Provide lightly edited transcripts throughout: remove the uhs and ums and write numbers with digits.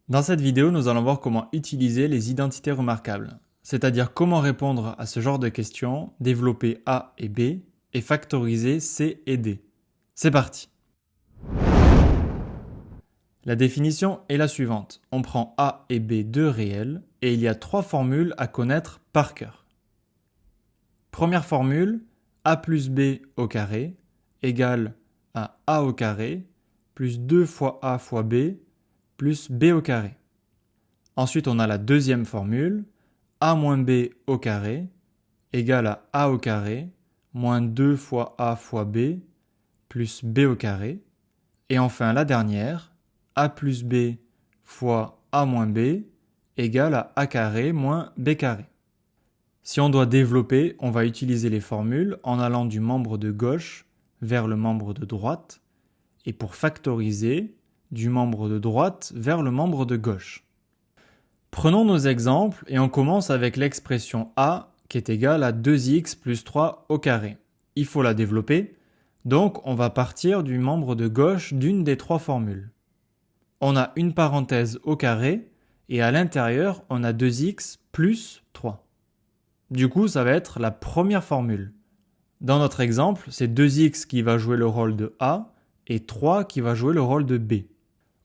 Dans cette vidéo, nous allons voir comment utiliser les identités remarquables, c'est-à-dire comment répondre à ce genre de questions, développer A et B, et factoriser C et D. C'est parti! La définition est la suivante. On prend A et B deux réels, et il y a trois formules à connaître par cœur. Première formule, A plus B au carré égale à A au carré plus 2 fois A fois B plus B au carré. Ensuite, on a la deuxième formule, A moins B au carré égale à A au carré moins 2 fois A fois B plus B au carré. Et enfin, la dernière, A plus B fois A moins B égale à A carré moins B carré. Si on doit développer, on va utiliser les formules en allant du membre de gauche vers le membre de droite, et pour factoriser, du membre de droite vers le membre de gauche. Prenons nos exemples et on commence avec l'expression A qui est égale à 2x plus 3 au carré. Il faut la développer, donc on va partir du membre de gauche d'une des trois formules. On a une parenthèse au carré et à l'intérieur on a 2x plus 3. Du coup, ça va être la première formule. Dans notre exemple, c'est 2x qui va jouer le rôle de A et 3 qui va jouer le rôle de B.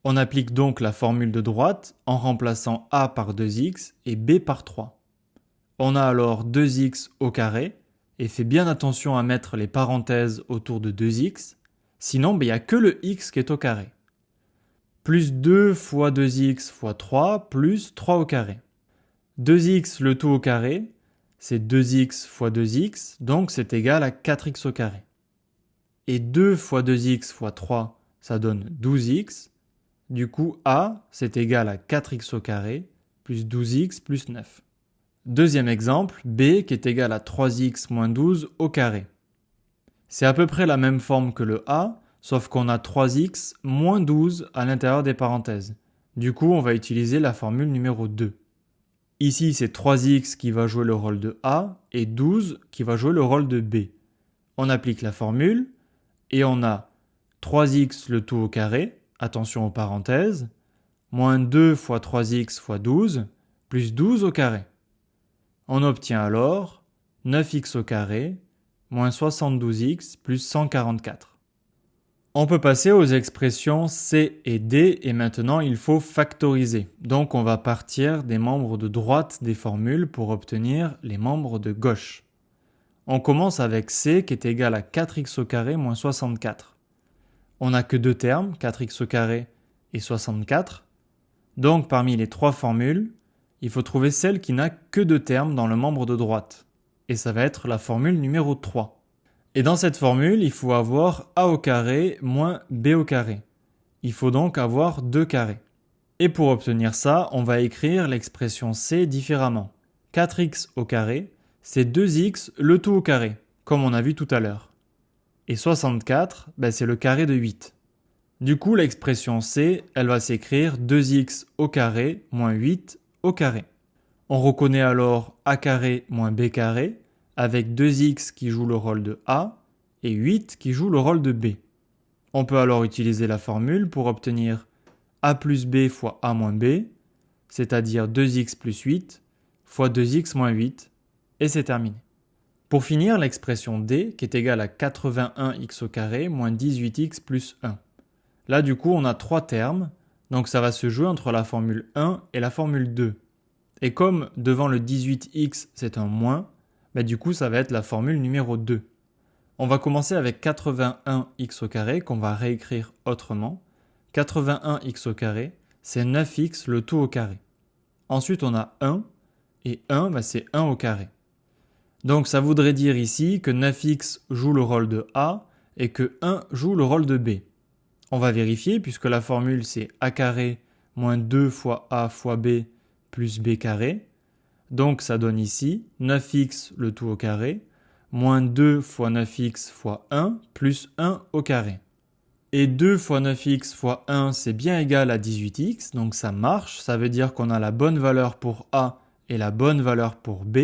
On applique donc la formule de droite en remplaçant A par 2x et B par 3. On a alors 2x au carré, et fait bien attention à mettre les parenthèses autour de 2x, sinon il n'y a que le x qui est au carré. Plus 2 fois 2x fois 3 plus 3 au carré. 2x le tout au carré, c'est 2x fois 2x, donc c'est égal à 4x au carré. Et 2 fois 2x fois 3, ça donne 12x. Du coup, A, c'est égal à 4x au carré, plus 12x plus 9. Deuxième exemple, B qui est égal à 3x moins 12 au carré. C'est à peu près la même forme que le A, sauf qu'on a 3x moins 12 à l'intérieur des parenthèses. Du coup, on va utiliser la formule numéro 2. Ici, c'est 3x qui va jouer le rôle de A et 12 qui va jouer le rôle de B. On applique la formule et on a 3x le tout au carré, attention aux parenthèses, moins 2 fois 3x fois 12, plus 12 au carré. On obtient alors 9x au carré, moins 72x plus 144. On peut passer aux expressions C et D et maintenant il faut factoriser. Donc on va partir des membres de droite des formules pour obtenir les membres de gauche. On commence avec C qui est égal à 4x au carré moins 64. On n'a que deux termes, 4x au carré et 64. Donc parmi les trois formules, il faut trouver celle qui n'a que deux termes dans le membre de droite. Et ça va être la formule numéro 3. Et dans cette formule, il faut avoir A au carré moins B au carré. Il faut donc avoir deux carrés. Et pour obtenir ça, on va écrire l'expression C différemment. 4x au carré, c'est 2x le tout au carré, comme on a vu tout à l'heure. Et 64, c'est le carré de 8. Du coup, l'expression C, elle va s'écrire 2x au carré moins 8 au carré. On reconnaît alors A carré moins B carré, avec 2x qui joue le rôle de A et 8 qui joue le rôle de B. On peut alors utiliser la formule pour obtenir A plus B fois A moins B, c'est-à-dire 2x plus 8 fois 2x moins 8, et c'est terminé. Pour finir, l'expression D qui est égale à 81x au carré moins 18x plus 1. Là, du coup, on a trois termes, donc ça va se jouer entre la formule 1 et la formule 2. Et comme devant le 18x, c'est un moins, du coup, ça va être la formule numéro 2. On va commencer avec 81x au carré, qu'on va réécrire autrement. 81x au carré, c'est 9x le tout au carré. Ensuite, on a 1, et 1, c'est 1 au carré. Donc ça voudrait dire ici que 9x joue le rôle de A, et que 1 joue le rôle de B. On va vérifier, puisque la formule c'est A carré moins 2 fois A fois B plus B carré. Donc ça donne ici 9x le tout au carré, moins 2 fois 9x fois 1 plus 1 au carré. Et 2 fois 9x fois 1 c'est bien égal à 18x, donc ça marche, ça veut dire qu'on a la bonne valeur pour A et la bonne valeur pour B.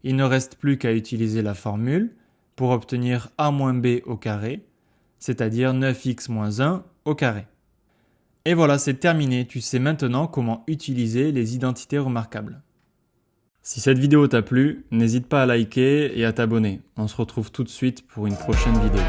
Il ne reste plus qu'à utiliser la formule pour obtenir A moins B au carré, c'est-à-dire 9x moins 1 au carré. Et voilà, c'est terminé, tu sais maintenant comment utiliser les identités remarquables. Si cette vidéo t'a plu, n'hésite pas à liker et à t'abonner. On se retrouve tout de suite pour une prochaine vidéo.